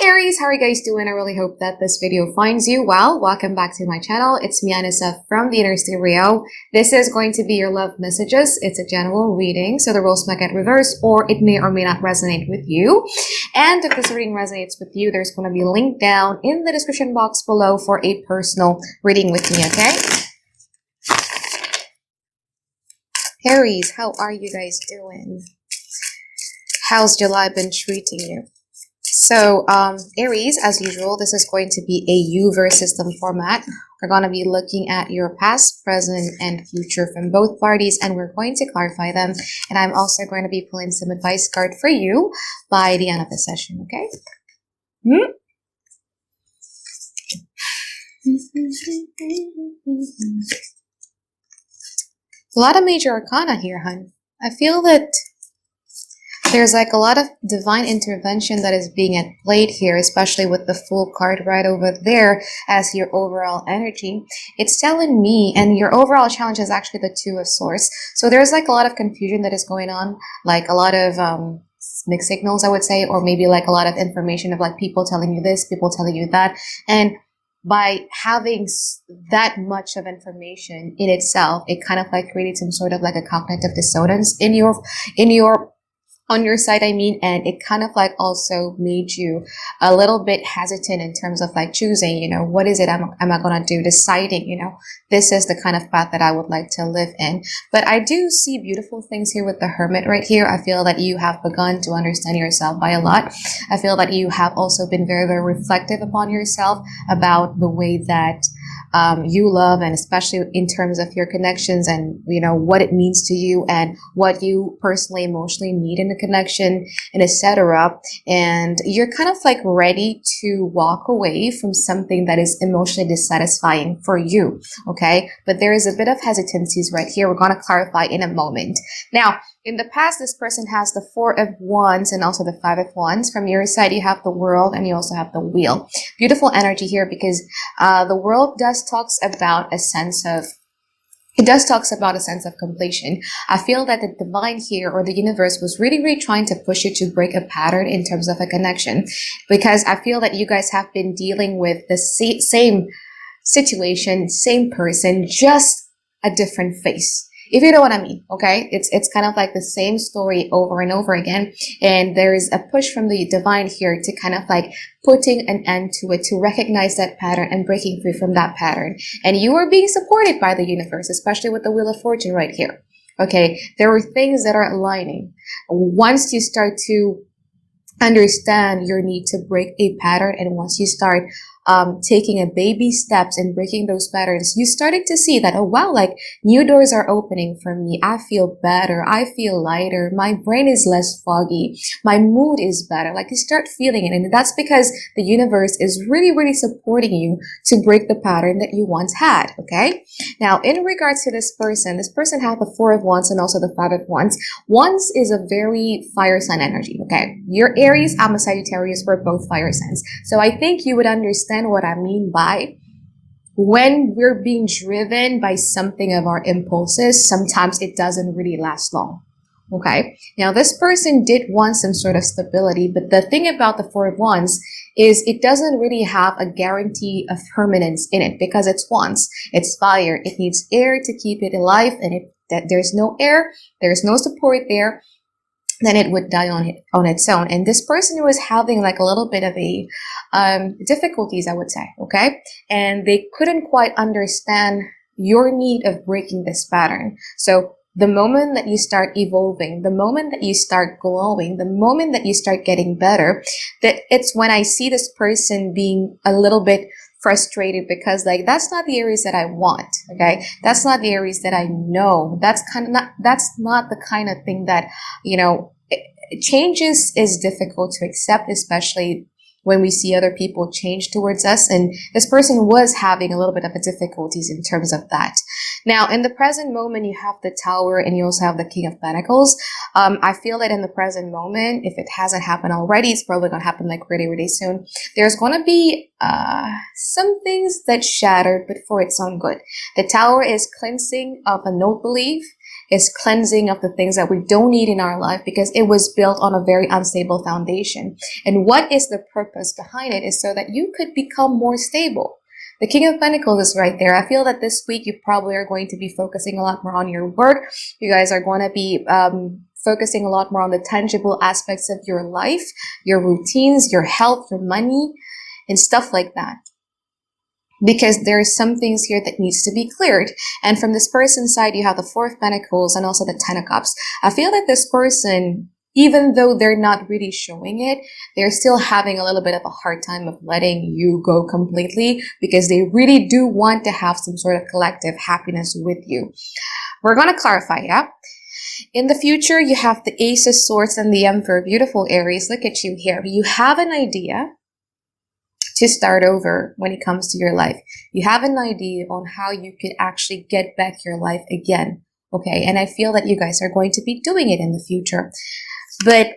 Hi Aries, how are you guys doing? I really hope that this video finds you well. Welcome back to my channel. It's me, Anisa from the Inner Stereo. This is going to be your love messages. It's a general reading, so the rules might get reversed or it may or may not resonate with you. And if this reading resonates with you, there's going to be a link down in the description box below for a personal reading with me, okay? Aries, how are you guys doing? How's July been treating you? So, Aries, as usual, this is going to be a universe system format. We're going to be looking at your past, present, and future from both parties, and we're going to clarify them. And I'm also going to be pulling some advice card for you by the end of the session, okay? A lot of major arcana here, hun. I feel that there's like a lot of divine intervention that is being played here, especially with the Fool card right over there as your overall energy. It's telling me, and your overall challenge is actually the Two of Swords. So there's like a lot of confusion that is going on, like a lot of mixed signals, I would say, or maybe like a lot of information of like people telling you this, people telling you that. And by having that much of information in itself, it kind of like created some sort of like a cognitive dissonance on your side, I mean, and it kind of like also made you a little bit hesitant in terms of like choosing, you know, what is it am I going to do, deciding, you know, this is the kind of path that I would like to live in. But I do see beautiful things here with the Hermit right here. I feel that you have begun to understand yourself by a lot. I feel that you have also been very, very reflective upon yourself about the way that you love, and especially in terms of your connections and, you know, what it means to you and what you personally emotionally need in a connection and etc. And you're kind of like ready to walk away from something that is emotionally dissatisfying for you, okay? But there is a bit of hesitancies right here. We're going to clarify in a moment. Now, in the past, this person has the Four of Wands and also the Five of Wands. From your side, you have the World and you also have the Wheel. Beautiful energy here because the World talks about a sense of completion. I feel that the divine here or the universe was really, really trying to push you to break a pattern in terms of a connection, because I feel that you guys have been dealing with the same situation, same person, just a different face. If you know what I mean, okay? It's kind of like the same story over and over again. And there is a push from the divine here to kind of like putting an end to it, to recognize that pattern and breaking free from that pattern. And you are being supported by the universe, especially with the Wheel of Fortune right here. Okay, there are things that are aligning. Once you start to understand your need to break a pattern, and once you start taking a baby steps and breaking those patterns, you started to see that, oh wow, like new doors are opening for me. I feel better. I feel lighter. My brain is less foggy. My mood is better. Like you start feeling it. And that's because the universe is really, really supporting you to break the pattern that you once had. Okay. Now, in regards to this person has the Four of Wands and also the Five of Wands. Wands is a very fire sign energy. Okay. You're Aries, I'm a Sagittarius. We're both fire signs. So I think you would understand what I mean by when we're being driven by something of our impulses, sometimes it doesn't really last long. Okay. Now this person did want some sort of stability, but the thing about the Four of Wands is it doesn't really have a guarantee of permanence in it because it's wands, it's fire, it needs air to keep it alive, and if there's no air, there's no support there, then it would die on its own. And this person was having like a little bit of a difficulties, I would say, okay? And they couldn't quite understand your need of breaking this pattern. So the moment that you start evolving, the moment that you start glowing, the moment that you start getting better, that it's when I see this person being a little bit frustrated because like that's not the Aries that I want, okay? That's not the Aries that I know. That's not the kind of thing that, you know, changes is difficult to accept, especially when we see other people change towards us. And this person was having a little bit of a difficulties in terms of that. Now, in the present moment, you have the Tower and you also have the King of Pentacles. I feel that in the present moment, if it hasn't happened already, it's probably going to happen like really, really soon. There's going to be some things that shattered, but for its own good. The Tower is cleansing of a old belief. is cleansing of the things that we don't need in our life because it was built on a very unstable foundation. And what is the purpose behind it is so that you could become more stable. The King of Pentacles is right there. I feel that this week you probably are going to be focusing a lot more on your work. You guys are going to be focusing a lot more on the tangible aspects of your life, your routines, your health, your money, and stuff like that. Because there are some things here that needs to be cleared. And from this person's side, you have the Four of Pentacles and also the Ten of Cups. I feel that this person, even though they're not really showing it, they're still having a little bit of a hard time of letting you go completely because they really do want to have some sort of collective happiness with you. We're going to clarify, yeah? In the future, you have the Ace of Swords and the Emperor. Beautiful Aries, look at you here. You have an idea to start over when it comes to your life. You have an idea on how you could actually get back your life again. Okay, and I feel that you guys are going to be doing it in the future. But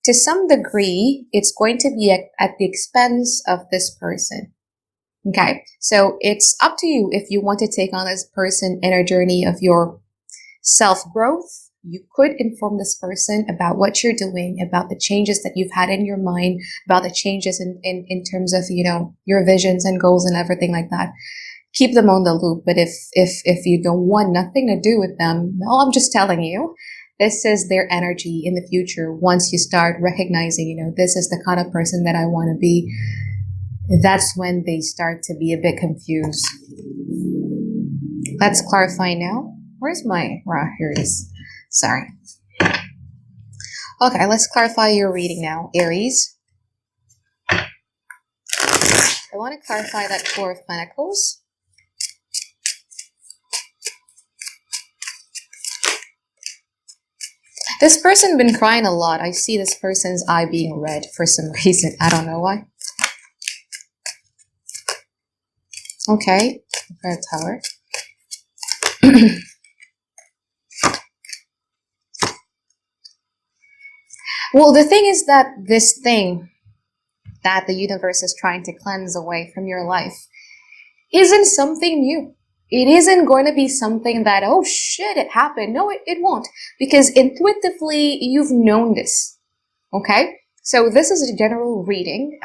to some degree, it's going to be at the expense of this person. Okay, so it's up to you if you want to take on this person in a journey of your self-growth. You could inform this person about what you're doing, about the changes that you've had in your mind, about the changes in terms of, you know, your visions and goals and everything like that. Keep them on the loop. But if you don't want nothing to do with them, no, I'm just telling you, this is their energy in the future. Once you start recognizing, you know, this is the kind of person that I want to be, that's when they start to be a bit confused. Let's clarify now. Where's my, here it is. Sorry. Okay, let's clarify your reading now, Aries. I want to clarify that Four of Pentacles. This person been crying a lot. I see this person's eye being red for some reason. I don't know why. Okay, Red Tower. Well, the thing is that this thing that the universe is trying to cleanse away from your life isn't something new. It isn't going to be something that, oh shit, it happened. No, it won't. Because intuitively, you've known this. Okay? So this is a general reading.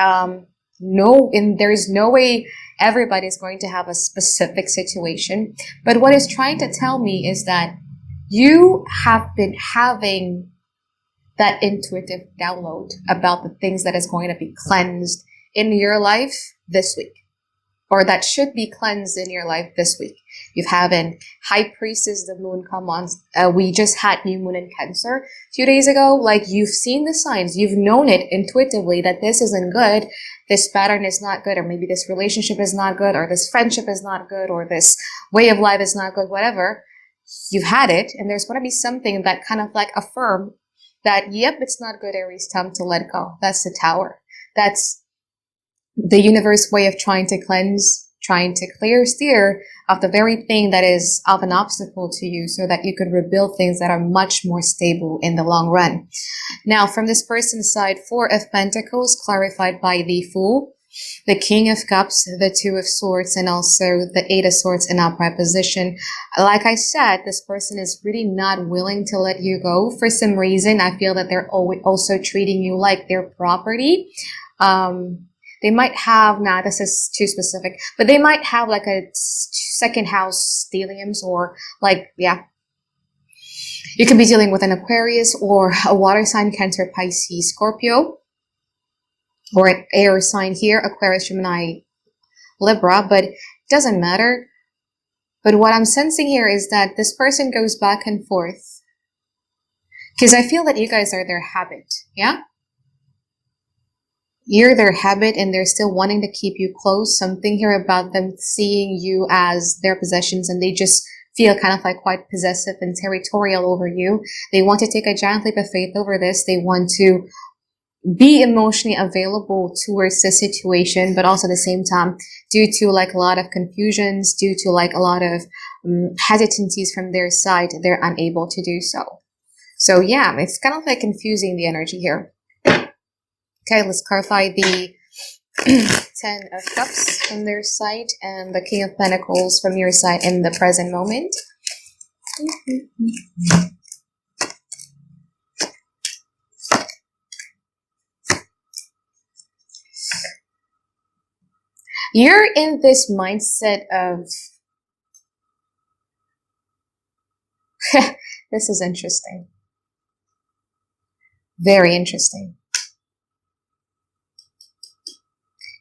There's no way everybody's going to have a specific situation. But what it's trying to tell me is that you have been having that intuitive download about the things that is going to be cleansed in your life this week, or that should be cleansed in your life this week. You've had High Priestess, the moon come on. We just had new moon in Cancer a few days ago. Like, you've seen the signs, you've known it intuitively that this isn't good, this pattern is not good, or maybe this relationship is not good, or this friendship is not good, or this way of life is not good, whatever. You've had it, and there's going to be something that kind of like affirm that, yep, it's not good, Aries, time to let go. That's the Tower. That's the universe way of trying to cleanse, trying to steer of the very thing that is of an obstacle to you so that you could rebuild things that are much more stable in the long run. Now, from this person's side, Four of Pentacles clarified by the Fool, the King of Cups, the Two of Swords, and also the Eight of Swords in upright position. Like I said, this person is really not willing to let you go. For some reason, I feel that they're also treating you like their property. They might have, this is too specific, but they might have like a second house stelliums, or like, yeah. You could be dealing with an Aquarius or a water sign, Cancer, Pisces, Scorpio, or an air sign here, Aquarius, Gemini, Libra, but it doesn't matter. But what I'm sensing here is that this person goes back and forth because I feel that you guys are their habit, yeah? You're their habit and they're still wanting to keep you close. Something here about them seeing you as their possessions, and they just feel kind of like quite possessive and territorial over you. They want to take a giant leap of faith over this. They want to be emotionally available towards the situation, but also at the same time, due to like a lot of confusions, due to like a lot of hesitancies from their side, they're unable to do so. So yeah, it's kind of like confusing the energy here. Okay, let's clarify the Ten of Cups from their side and the King of Pentacles from your side in the present moment. You're in this mindset of, this is interesting. Very interesting.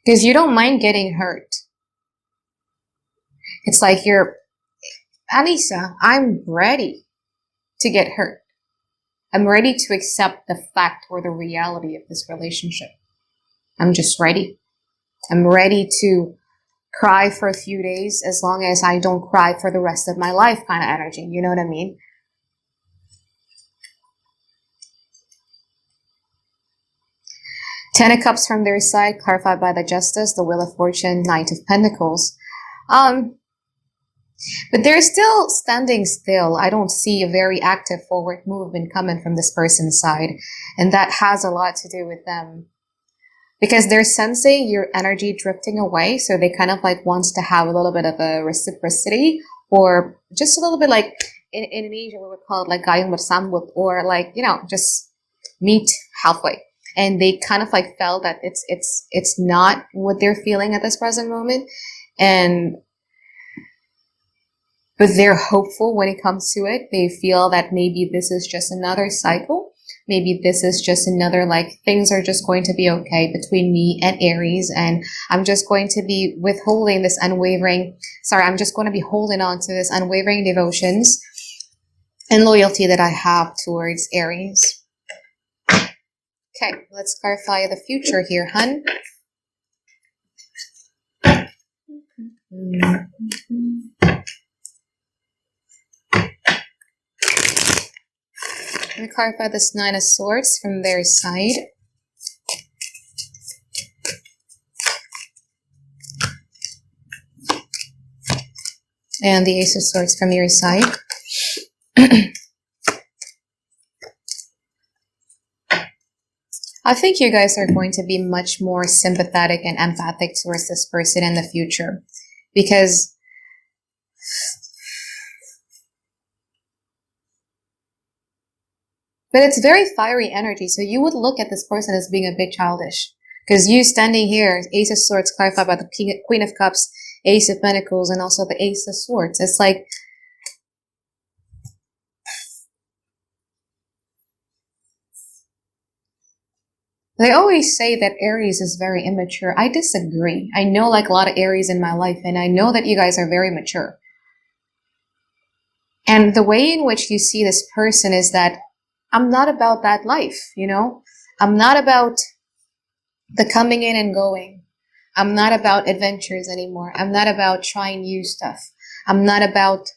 Because you don't mind getting hurt. It's like you're, Anisa, I'm ready to get hurt. I'm ready to accept the fact or the reality of this relationship. I'm just ready. I'm ready to cry for a few days as long as I don't cry for the rest of my life kind of energy. You know what I mean? Ten of Cups from their side, clarified by the Justice, the Wheel of Fortune, Knight of Pentacles. But they're still standing still. I don't see a very active forward movement coming from this person's side. And that has a lot to do with them. Because they're sensing your energy drifting away. So they kind of like wants to have a little bit of a reciprocity. Or just a little bit like, in Asia we would call it like gayong bersambut. Or like, you know, just meet halfway. And they kind of like felt that it's not what they're feeling at this present moment. But they're hopeful when it comes to it. They feel that maybe this is just another cycle. Maybe this is just another, like, things are just going to be okay between me and Aries. And I'm just going to be withholding this unwavering, I'm just going to be holding on to this unwavering devotions and loyalty that I have towards Aries. Okay, let's clarify the future here, hun. Let me clarify this Nine of Swords from their side. And the Ace of Swords from your side. I think you guys are going to be much more sympathetic and empathic towards this person in the future. Because but it's very fiery energy, so you would look at this person as being a bit childish. Because you standing here, Ace of Swords clarified by the Queen of Cups, Ace of Pentacles, and also the Ace of Swords. It's like, they always say that Aries is very immature. I disagree. I know like a lot of Aries in my life, and I know that you guys are very mature. And the way in which you see this person is that I'm not about that life, you know? I'm not about the coming in and going. I'm not about adventures anymore. I'm not about trying new stuff. I'm not about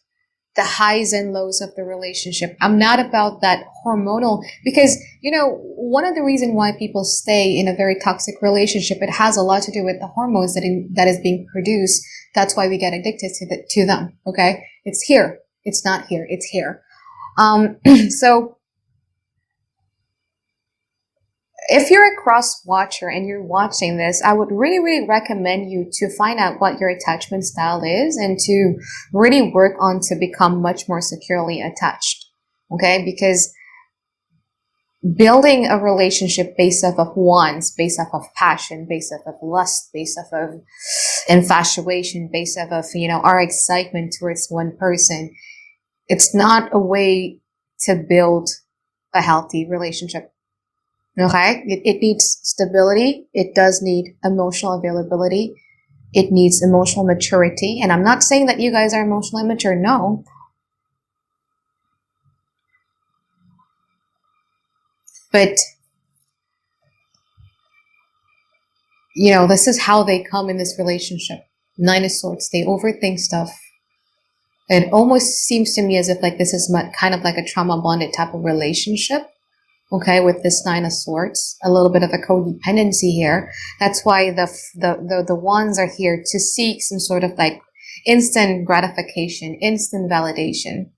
the highs and lows of the relationship. I'm not about that hormonal, because, you know, one of the reasons why people stay in a very toxic relationship, it has a lot to do with the hormones that is being produced. That's why we get addicted to them. Okay. It's here. It's not here. It's here. So if you're a cross watcher and you're watching this, I would really, really recommend you to find out what your attachment style is and to really work on to become much more securely attached. Okay? Because building a relationship based off of wants, based off of passion, based off of lust, based off of infatuation, based off of, you know, our excitement towards one person, it's not a way to build a healthy relationship. Okay, it needs stability. It does need emotional availability. It needs emotional maturity. And I'm not saying that you guys are emotionally mature. No. But, you know, this is how they come in this relationship. Nine of Swords. They overthink stuff. It almost seems to me as if like this is kind of like a trauma bonded type of relationship. Okay, with this Nine of Swords, a little bit of a codependency here. That's why the wands are here to seek some sort of like instant gratification, instant validation.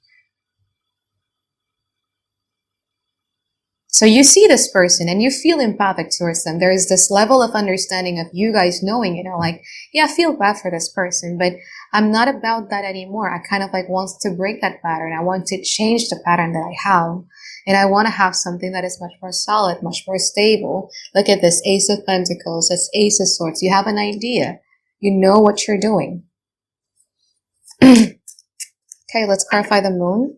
So you see this person and you feel empathic towards them. There is this level of understanding of you guys knowing, like, yeah, I feel bad for this person, but I'm not about that anymore. I kind of like want to break that pattern. I want to change the pattern that I have. And I want to have something that is much more solid, much more stable. Look at this Ace of Pentacles, this Ace of Swords. You have an idea. You know what you're doing. Okay, let's clarify the moon.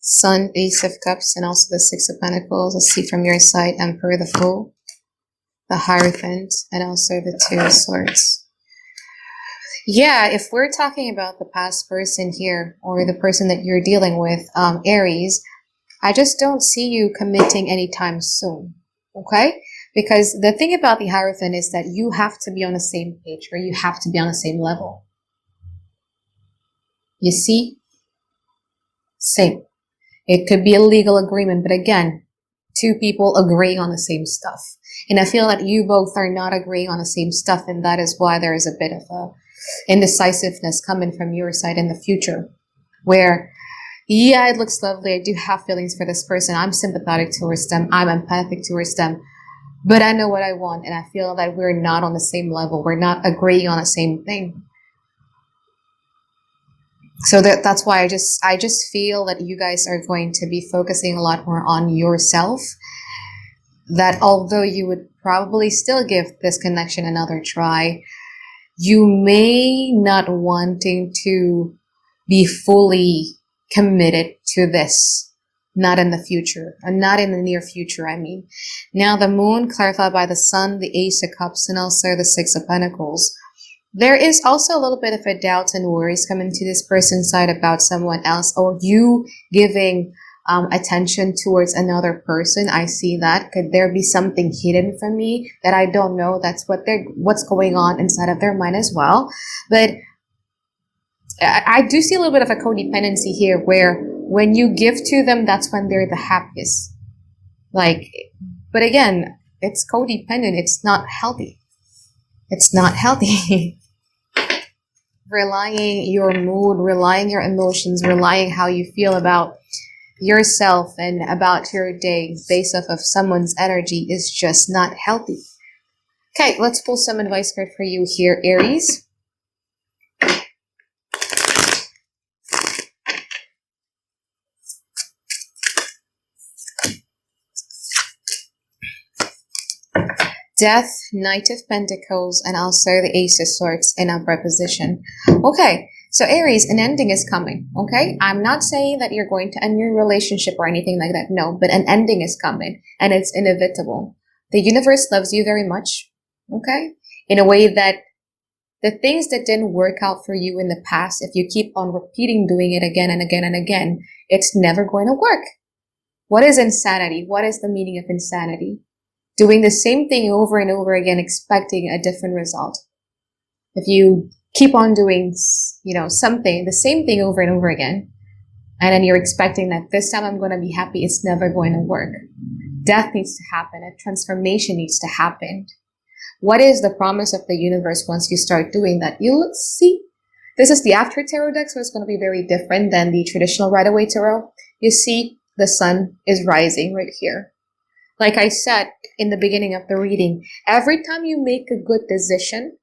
Sun, Ace of Cups, and also the Six of Pentacles. Let's see from your side, Emperor, the Fool, the Hierophant, and also the Two of Swords. Yeah, if we're talking about the past person here, or the person that you're dealing with, Aries, I just don't see you committing anytime soon, okay? Because the thing about the Hierophant is that you have to be on the same page, or you have to be on the same level. You see? Same. It could be a legal agreement, but again, two people agreeing on the same stuff. And I feel that you both are not agreeing on the same stuff, and that is why there is a bit of a indecisiveness coming from your side in the future, where, yeah, it looks lovely. I do have feelings for this person. I'm sympathetic towards them. I'm empathic towards them. But I know what I want, and I feel that we're not on the same level. We're not agreeing on the same thing. So that's why I just feel that you guys are going to be focusing a lot more on yourself. That although you would probably still give this connection another try, you may not wanting to be fully committed to this. Not in the future, and not in the near future, I mean. Now the moon, clarified by the sun, the Ace of Cups, and also the Six of Pentacles. There is also a little bit of a doubt and worries coming to this person's side about someone else, or you giving attention towards another person. I see that. Could there be something hidden from me that I don't know? That's what's going on inside of their mind as well. But I do see a little bit of a codependency here, where when you give to them, that's when they're the happiest. Like, but again, it's codependent. It's not healthy. It's not healthy. Relying your mood, relying your emotions, relying how you feel about yourself and about your day based off of someone's energy is just not healthy. Okay, let's pull some advice card for you here, Aries. Death, Knight of Pentacles, and also the Ace of Swords in upright position. Okay, so Aries, an ending is coming, okay? I'm not saying that you're going to end your relationship or anything like that, no, but an ending is coming, and it's inevitable. The universe loves you very much, okay? In a way that the things that didn't work out for you in the past, if you keep on repeating doing it again and again and again, it's never going to work. What is insanity? What is the meaning of insanity? Doing the same thing over and over again, expecting a different result. If you keep on doing, something, the same thing over and over again, and then you're expecting that this time I'm going to be happy, it's never going to work. Death needs to happen. A transformation needs to happen. What is the promise of the universe once you start doing that? You'll see. This is the after tarot deck, so it's going to be very different than the traditional right-away tarot. You see, the sun is rising right here. Like I said in the beginning of the reading, every time you make a good decision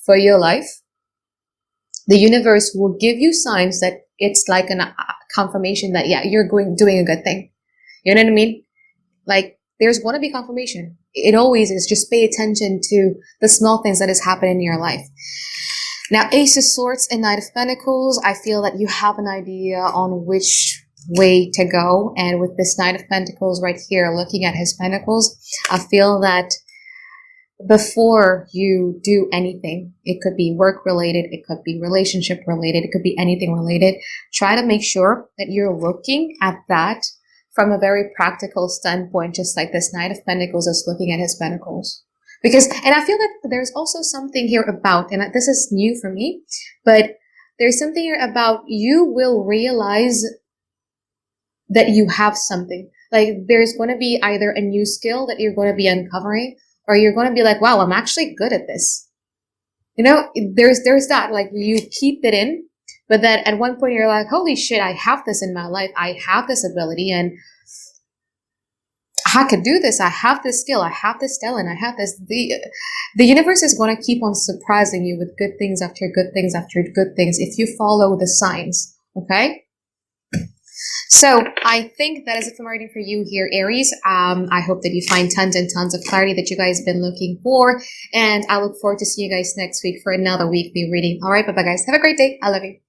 for your life, the universe will give you signs that it's like a confirmation that, yeah, you're doing a good thing. You know what I mean? Like, there's going to be confirmation. It always is. Just pay attention to the small things that is happening in your life. Now, Ace of Swords and Knight of Pentacles, I feel that you have an idea on which way to go, and with this Knight of Pentacles right here, looking at his pentacles, I feel that before you do anything, it could be work related, it could be relationship related, it could be anything related, try to make sure that you're looking at that from a very practical standpoint, just like this Knight of Pentacles is looking at his pentacles. Because, and I feel that there's also something here about, and this is new for me, but there's something here about you will realize that you have something. Like, there's going to be either a new skill that you're going to be uncovering, or you're going to be like, wow, I'm actually good at this. You know, there's that, like, you keep it in, but then at one point you're like, holy shit, I have this in my life. I have this ability, and I could do this. I have this skill. I have this talent. I have this. The universe is going to keep on surprising you with good things after good things after good things if you follow the signs. Okay. So I think that is it for my reading for you here, Aries. I hope that you find tons and tons of clarity that you guys have been looking for. And I look forward to seeing you guys next week for another weekly reading. All right. Bye-bye, guys. Have a great day. I love you.